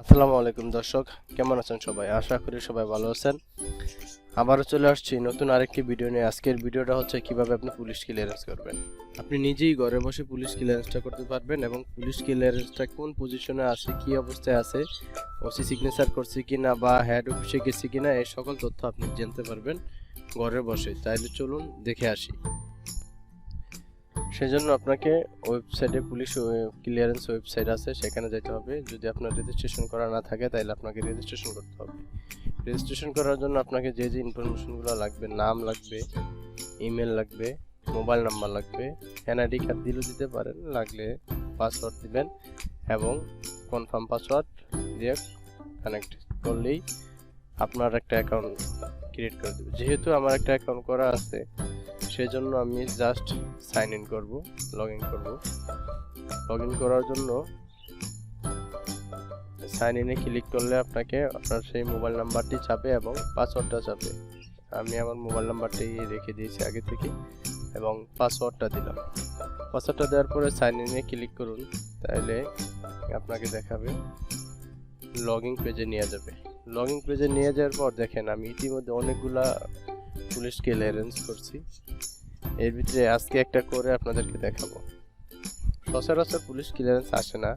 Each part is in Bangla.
আসসালামু আলাইকুম দর্শক, কেমন আছেন সবাই? আশা করি সবাই ভালো আছেন। আবারও চলে আসছি নতুন আরেকটি ভিডিও নিয়ে। আজকের ভিডিওটা হচ্ছে কিভাবে আপনি পুলিশ ক্লিয়ারেন্স করবেন। আপনি নিজেই ঘরে বসে পুলিশ ক্লিয়ারেন্সটা করতে পারবেন এবং পুলিশ ক্লিয়ারেন্সটা কোন পজিশনে আছে, কি অবস্থায় আছে, ওসি সিগনেচার করছে কিনা বা হেড অফিসে গেছে কিনা, এই সকল তথ্য আপনি জানতে পারবেন ঘরে বসে। তাইলে চলুন দেখে আসি। সেজন্য আপনাকে ওয়েবসাইটে পুলিশ ক্লিয়ারেন্স ওয়েবসাইট আছে, সেখানে যেতে হবে। যদি আপনার রেজিস্ট্রেশন করা না থাকে তাহলে আপনাকে রেজিস্ট্রেশন করতে হবে। রেজিস্ট্রেশন করার জন্য আপনাকে যে ইনফরমেশনগুলো লাগবে, নাম লাগবে, ইমেল লাগবে, মোবাইল নাম্বার লাগবে, এনআইডি কার্ড দিলেও দিতে পারেন, লাগলে পাসওয়ার্ড দিবেন এবং কনফার্ম পাসওয়ার্ড দিয়ে কানেক্ট করলেই আপনার একটা অ্যাকাউন্ট ক্রিয়েট করে দেবে। যেহেতু আমার একটা অ্যাকাউন্ট করা আছে, সেজন্য আমি জাস্ট সাইন ইন করব, লগ ইন করব। লগ ইন করার জন্য সাইন ইনে ক্লিক করলে আপনাকে আপনার সেই মোবাইল নাম্বারটি চাবে এবং পাসওয়ার্ডটা চাবে। আমি আমার মোবাইল নাম্বারটি রেখে দিয়েছি আগে থেকে এবং পাসওয়ার্ডটা দিলাম। পাসওয়ার্ডটা দেওয়ার পরে সাইন ইনে ক্লিক করুন, তাহলে আপনাকে দেখাবে লগ ইন পেজে নিয়ে যাবে। লগ ইন পেজে নিয়ে যাওয়ার পর দেখেন আমি ইতিমধ্যে অনেকগুলা পুলিশ ক্লিয়ারেন্স করছি। এর ভিতরে আজকে একটা করে আপনাদেরকে দেখাবো। সচরাচর পুলিশ ক্লিয়ারেন্স আসে না।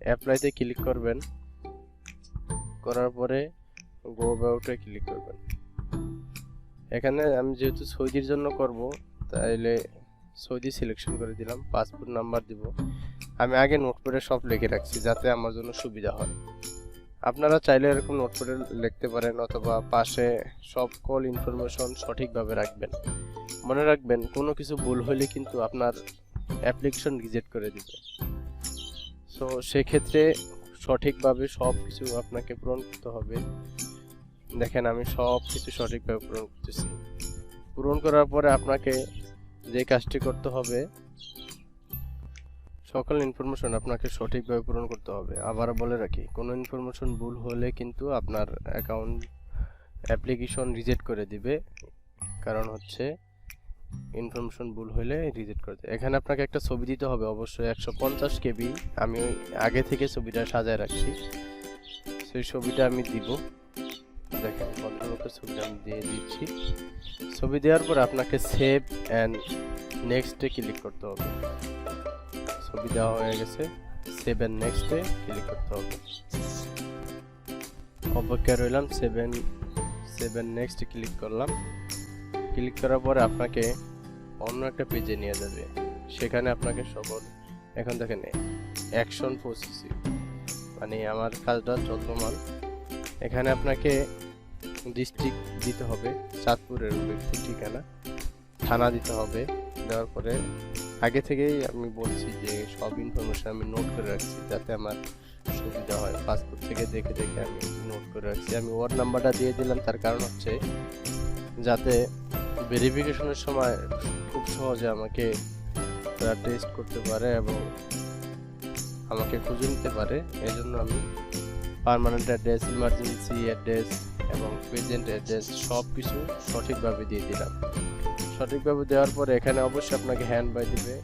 অ্যাপ্লাইতে ক্লিক করবেন, করার পরে গো অ্যাবাউটে ক্লিক করবেন। এখানে আমি যেহেতু সৌদির জন্য করব, তাইলে সৌদি সিলেকশন করে দিলাম। পাসপোর্ট নাম্বার দিব। আমি আগে নোট করে সব লিখে রাখছি যাতে আমার জন্য সুবিধা হয়। আপনারা চাইলে এরকম নোট করে লিখতে পারেন অথবা পাশে সকল ইনফরমেশন সঠিকভাবে রাখবেন। মনে রাখবেন, কোনো কিছু ভুল হলে কিন্তু আপনার অ্যাপ্লিকেশন রিজেক্ট করে দিবে। সো সেক্ষেত্রে সঠিকভাবে সব কিছু আপনাকে পূরণ করতে হবে। দেখেন আমি সব কিছু সঠিকভাবে পূরণ করতেছি। পূরণ করার পরে আপনাকে যে কাজটি করতে হবে, সকল ইনফরমেশন আপনাকে সঠিকভাবে পূরণ করতে হবে। আবার বলে রাখি, কোনো ইনফরমেশন ভুল হলে কিন্তু আপনার অ্যাকাউন্ট অ্যাপ্লিকেশন রিজেক্ট করে দিবে। কারণ হচ্ছে ইনফরমেশন ভুল হলে রিজেক্ট করে দেয়। এখানে আপনাকে একটা ছবি দিতে হবে, অবশ্যই 150 KB। আমি আগে থেকে ছবিটা সাজায় রাখছি, সেই ছবিটা আমি দিব। দেখেন ভদ্রলোকের ছবিটা আমি দিয়ে দিচ্ছি। ছবি দেওয়ার পর আপনাকে সেভ অ্যান্ড নেক্সটে ক্লিক করতে হবে। ছবি দেওয়া হয়ে গেছে, সেভ অ্যান্ড নেক্সটে ক্লিক করতে হবে। অপেক্ষায় রইলাম। সেভ অ্যান্ড নেক্সটে ক্লিক করলাম। ক্লিক করার পরে আপনাকে অন্য একটা পেজে নিয়ে যাবে। সেখানে আপনাকে সকল এখন দেখেন অ্যাকশন প্রসেসিং, মানে আমার কাজটা চলমান। এখানে আপনাকে ডিস্ট্রিক্ট দিতে হবে, চাঁদপুরের ব্যক্তি ঠিকানা, থানা দিতে হবে। দেওয়ার পরে আগে থেকেই আমি বলছি যে সব ইনফরমেশন আমি নোট করে রাখছি যাতে আমার সুবিধা হয়। পাসপোর্ট থেকে দেখে দেখে আমি নোট করে রাখছি। আমি ওয়ার্ড নাম্বারটা দিয়ে দিলাম, তার কারণ হচ্ছে যাতে ভেরিফিকেশনের সময় খুব সহজে আমাকে তারা টেস্ট করতে পারে এবং আমাকে খুঁজে নিতে পারে। এই জন্য আমি পার্মানেন্ট অ্যাড্রেস, ইমার্জেন্সি অ্যাড্রেস এবং প্রেজেন্ট অ্যাড্রেস সব কিছু সঠিকভাবে দিয়ে দিলাম। সঠিকভাবে দেওয়ার পরে এখানে অবশ্যই আপনাকে হ্যান্ড বাই দিবে।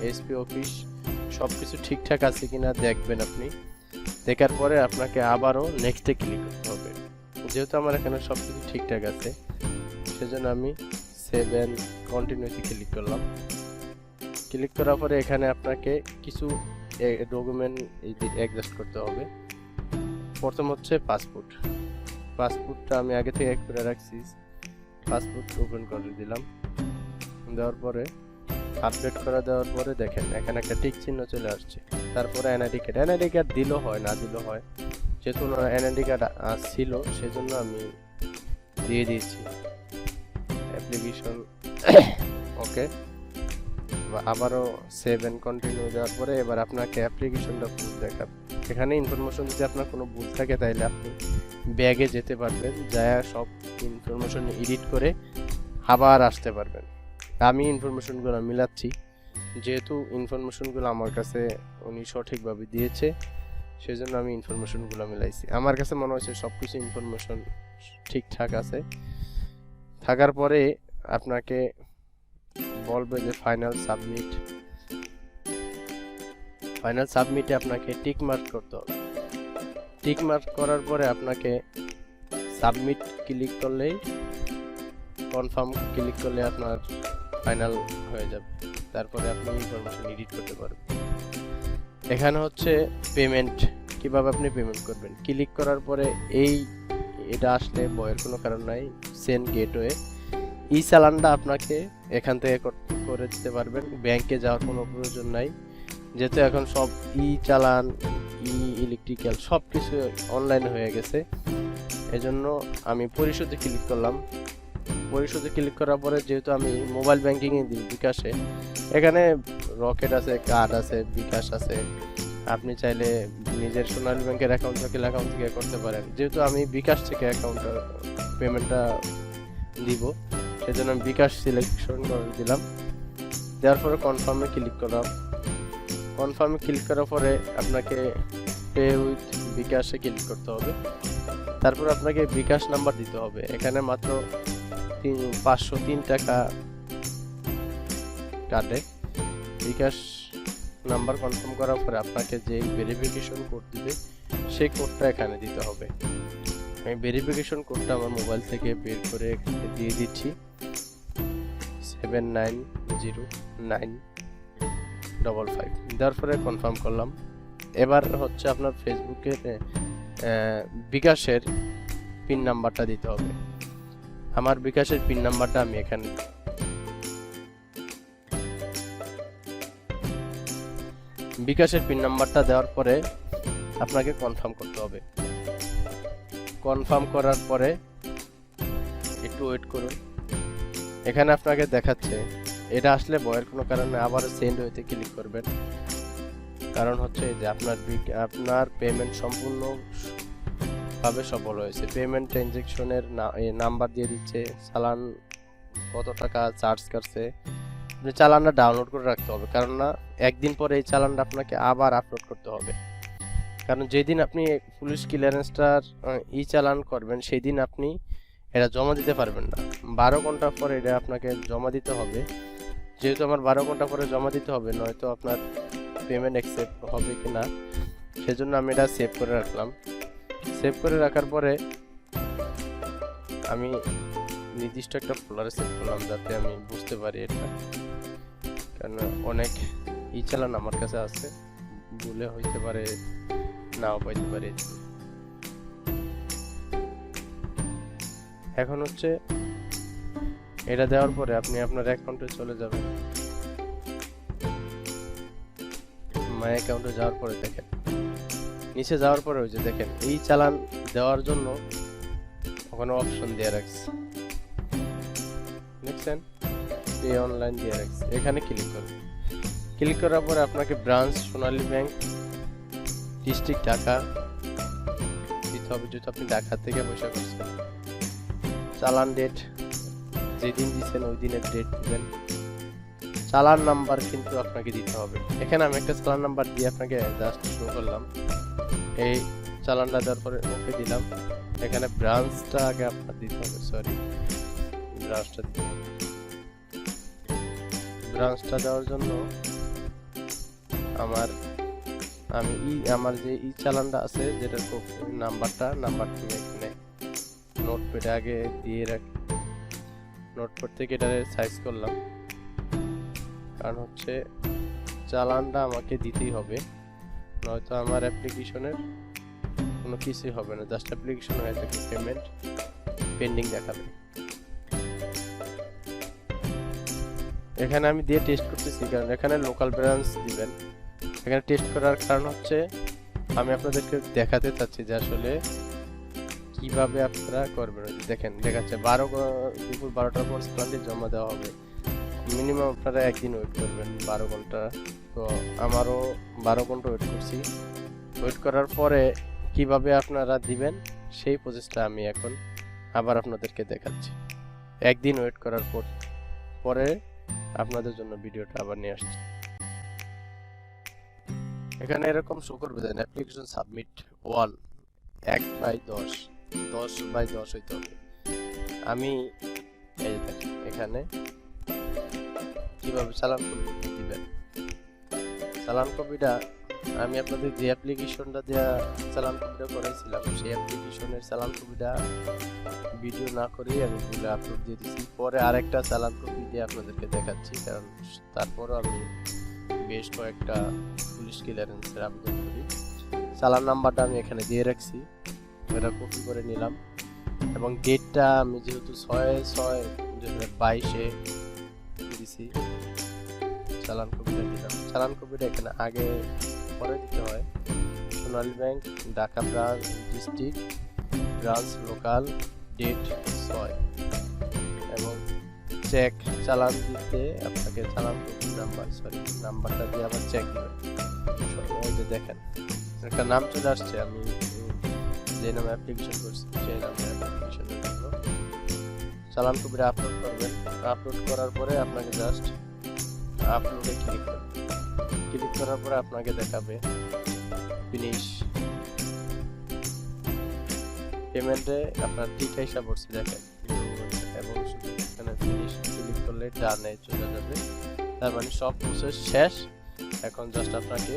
এসপি অফিস সব কিছু ঠিকঠাক আছে কিনা দেখবেন আপনি। দেখার পরে আপনাকে আবারও নেক্সটে ক্লিক করতে হবে। যেহেতু আমার এখানে সব কিছু ঠিকঠাক আছে, সেজন্য আমি সেভ অ্যান্ড কন্টিনিউতে ক্লিক করলাম। ক্লিক করার পরে এখানে আপনাকে কিছু ডকুমেন্ট অ্যাডজাস্ট করতে হবে। প্রথম হচ্ছে পাসপোর্টটা আমি আগে থেকে করে রাখছি। পাসপোর্ট ওপেন করে দিলাম। দেওয়ার পরে আপডেট করে দেওয়ার পরে দেখেন এখানে একটা টিক চিহ্ন চলে আসছে। তারপরে এনআইডি কার্ড দিলেও হয়, না দিলেও হয়। যেহেতু এনআইডি কার্ড ছিল সেজন্য আমি দিয়ে দিয়েছি। অ্যাপ্লিকেশন ওকে, আবারও সেভ অ্যান্ড কন্টিনিউ দেওয়ার পরে এবার আপনাকে অ্যাপ্লিকেশনটা ভুল দেখাবে। এখানে ইনফরমেশন যদি আপনার কোনো ভুল থাকে তাহলে আপনি ব্যাগে যেতে পারবেন, যা সব ইনফরমেশন এডিট করে আবার আসতে পারবেন। আমি ইনফরমেশনগুলো মিলাচ্ছি, যেহেতু ইনফরমেশনগুলো আমার কাছে উনি সঠিকভাবে দিয়েছে, সেজন্য আমি ইনফরমেশনগুলো মিলাইছি। আমার কাছে মনে হচ্ছে সব কিছু ইনফরমেশন ঠিকঠাক আছে। থাকার পরে আপনাকে বলবে যে ফাইনাল সাবমিটে আপনাকে টিক মার্ক করতে হবে। টিক মার্ক করার পরে আপনাকে সাবমিট ক্লিক করলেই, কনফার্ম ক্লিক করলে আপনার ফাইনাল হয়ে যাবে। তারপরে আপনি ইনফরমেশন এডিট করতে পারবেন। এখানে হচ্ছে পেমেন্ট, কিভাবে আপনি পেমেন্ট করবেন। ক্লিক করার পরে এটা আসলে ভয়ের কোনো কারণ নাই, সেন্ড গেটওয়ে। ই চালানটা আপনাকে এখান থেকে করে দিতে পারবেন, ব্যাংকে যাওয়ার কোনো প্রয়োজন নাই, যেহেতু এখন সব ই চালান, ইলেকট্রিক্যাল সব কিছু অনলাইন হয়ে গেছে। এজন্য আমি পরিশোধে ক্লিক করলাম। পরিশোধে ক্লিক করার পরে যেহেতু আমি মোবাইল ব্যাংকিংয়ে দিই বিকাশে, এখানে রকেট আছে, কার্ড আছে, বিকাশ আছে। আপনি চাইলে নিজের সোনালী ব্যাংকের অ্যাকাউন্ট থেকে করতে পারেন। যেহেতু আমি বিকাশ থেকে পেমেন্টটা দিব, সেজন্য আমি বিকাশ সিলেকশন করে দিলাম। দেওয়ার পরে কনফার্মে ক্লিক করলাম। কনফার্মে ক্লিক করার পরে আপনাকে পে উইথ বিকাশে ক্লিক করতে হবে। তারপর আপনাকে বিকাশ নাম্বার দিতে হবে। এখানে মাত্র 503 টাকা কাটে। বিকাশ নাম্বার কনফার্ম করার পরে আপনাকে যে ভেরিফিকেশন কোড দিবে সেই কোডটা এখানে দিতে হবে। আমি ভেরিফিকেশন কোডটা আমার মোবাইল থেকে বের করে দিয়ে দিচ্ছি, 790955। দেওয়ার পরে কনফার্ম করলাম। এবার হচ্ছে আপনার ফেসবুকের বিকাশের পিন নাম্বারটা দিতে হবে। আমার বিকাশের পিন নাম্বারটা আমি এখানে বিকাশের পিন নাম্বারটা দেওয়ার পরে আপনাকে কনফার্ম করতে হবে। কনফার্ম করার পরে একটু ওয়েট করুন। এখানে আপনাকে দেখাচ্ছে, এটা আসলে ভয়ের কোনো কারণে আবার সেন্ড হইতে ক্লিক করবেন। কারণ হচ্ছে যে আপনার পেমেন্ট সম্পূর্ণভাবে সফল হয়েছে। পেমেন্ট ট্রানজ্যাকশনের নাম্বার দিয়ে দিচ্ছে, চালান কত টাকা চার্জ করছে। আপনি চালানটা ডাউনলোড করে রাখতে হবে, কারণ না একদিন পরে এই চালানটা আপনাকে আবার আপলোড করতে হবে। কারণ যেদিন আপনি পুলিশ ক্লিয়ারেন্সটার চালান করবেন সেই দিন আপনি এটা জমা দিতে পারবেন না। 12 ঘন্টা পরে এটা আপনাকে জমা দিতে হবে। যেহেতু আমার 12 ঘন্টা পরে জমা দিতে হবে, নয়তো আপনার পেমেন্ট অ্যাকসেপ্ট হবে কি না, সেজন্য আমি এটা সেভ করে রাখলাম। সেভ করে রাখার পরে আমি নির্দিষ্ট একটা ফোল্ডারে সেভ করলাম, যাতে আমি বুঝতে পারি এটা। কারণ অনেক চালান আমার কাছে আছে, ভুলে হইতে পারে, নাও পাইতে পারে। এখন হচ্ছে এটা দেওয়ার পরে আপনি আপনার অ্যাকাউন্টে চলে যাবেন। মাই অ্যাকাউন্টে যাওয়ার পরে দেখেন, নিচে যাওয়ার পরে ওই যে দেখেন এই চালান দেওয়ার জন্য ওখানে অপশন দিয়ে রাখছে, দেখছেন, পে অনলাইন দিয়ে রাখছে। এখানে ক্লিক করুন। ক্লিক করার পরে আপনাকে ব্রাঞ্চ সোনালী ব্যাংক, ডিস্ট্রিক্ট ঢাকা দিতে হবে, যেহেতু আপনি ঢাকা থেকে পয়সা করছেন। চালান ডেট যেদিন দিচ্ছেন ওই দিনের ডেট দিবেন। চালান নাম্বার কিন্তু আপনাকে দিতে হবে। এখানে আমি একটা চালান নাম্বার দিয়ে আপনাকে জাস্ট শো করলাম। এই চালানটা দেওয়ার পরে ওকে দিলাম। এখানে ব্রাঞ্চটা আগে আপনার দিতে হবে, ব্রাঞ্চটা দেওয়ার জন্য আমার যে চালানটা আছে, যেটার নাম্বারটা এখানে নোটপ্যাডে আগে দিয়ে রাখি। নোটপ্যাড থেকে এটা সাইজ করলাম, কারণ হচ্ছে চালানটা আমাকে দিতেই হবে, নয়তো আমার অ্যাপ্লিকেশনের কোনো কিছুই হবে না। জাস্ট অ্যাপ্লিকেশন হয়ে থাকে, পেমেন্ট পেন্ডিং দেখাবে। এখানে আমি দিয়ে টেস্ট করতেছি, কারণ এখানে লোকাল ব্রাঞ্চ দিবেন। এখানে টেস্ট করার কারণ হচ্ছে আমি আপনাদেরকে দেখাতে চাচ্ছি যে আসলে কিভাবে আপনারা করবেন। দেখেন দেখাচ্ছে দুপুর 12টার পর চালানটি জমা দেওয়া হবে। মিনিমাম আপনারা একদিন ওয়েট করবেন, 12 ঘন্টা। তো আমারও 12 ঘন্টা ওয়েট করছি। ওয়েট করার পরে কিভাবে আপনারা দিবেন সেই প্রসেসটা আমি এখন আবার আপনাদেরকে দেখাচ্ছি। একদিন ওয়েট করার পরে আপনাদের জন্য ভিডিওটা আবার নিয়ে আসছি। এখানে এরকম শো করবে যে অ্যাপ্লিকেশন সাবমিট 1/10 10/10 হইতে হবে। আমি এখানে কিভাবে চালান কপি দিবেন, চালান কপিটা আমি আপনাদের যে অ্যাপ্লিকেশনটা দেওয়া চালান কপিটা করেছিলাম সেই অ্যাপ্লিকেশনের চালান কপিটা ভিডিও না করেই আমি ভুলে আপলোড দিয়ে দিয়েছি। পরে আরেকটা চালান কপি দিয়ে আপনাদেরকে দেখাচ্ছি, কারণ তারপরও আমি বেশ কয়েকটা পুলিশ ক্লিয়ারেন্সের আবেদন করি। চালান নাম্বারটা আমি এখানে দিয়ে রাখছি, এটা কপি করে নিলাম এবং ডেটটা আমি যেহেতু 6/6/2022-এ দিয়েছি, চালান কপিটা দিলাম। চালান কপিটা এখানে আগে পরে দিতে হয়। Sonali bank, Dhaka district branch, local, date 6 এবং চেক চালান দিতে আপনাকে চালান কপি নাম্বারটা দিয়ে আবার চেক দিবেন। এই যে দেখেন একটা নাম চলে আসছে, আমি যে নামে অ্যাপ্লিকেশন করছি সেই নামে অ্যাপ্লিকেশনের জন্য চালান কপিটা আপলোড করবেন। আপলোড করার পরে আপনাকে জাস্ট আপলোডে ক্লিক করবেন। ক্লিক করার পরে আপনাকে দেখাবে ফিনিশ পেমেন্টে আপনার ঠিক হিসাব পড়ছে দেখেন, এবং শুধু এখানে ফিনিশ ক্লিক করলে ডানে চলে যাবে। তার মানে সব প্রসেস শেষ। এখন জাস্ট আপনাকে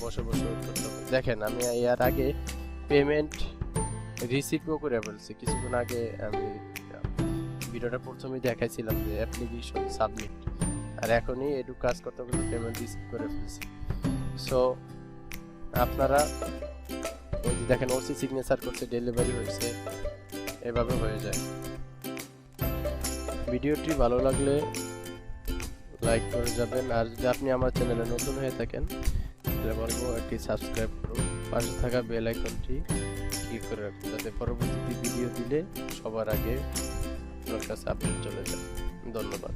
বসে বসে ওয়েট করতে হবে। দেখেন আমি এর আগে পেমেন্ট রিসিভও করে ফেলছি। কিছুক্ষণ আগে আমি ভিডিওটা প্রথমেই দেখাইছিলাম যে অ্যাপ্লিকেশন সাবমিট, আর এখনই এটু কাজ করতে করতে পেমেন্ট রিসিভ করে ফেলছি। সো আপনারা ওই যে দেখেন ওসি সিগনেচার করছে, ডেলিভারি হয়েছে, এভাবে হয়ে যায়। ভিডিওটি ভালো লাগলে লাইক করে যাবেন, আর যদি আপনি আমার চ্যানেলে নতুন হয়ে থাকেন তাহলে বলবো একটি সাবস্ক্রাইব করুন, পাশে থাকা বেল আইকনটি ক্লিক করে রাখুন যাতে পরবর্তী ভিডিও দিলে সবার আগে আপনার কাছে আপডেট চলে যায়। ধন্যবাদ।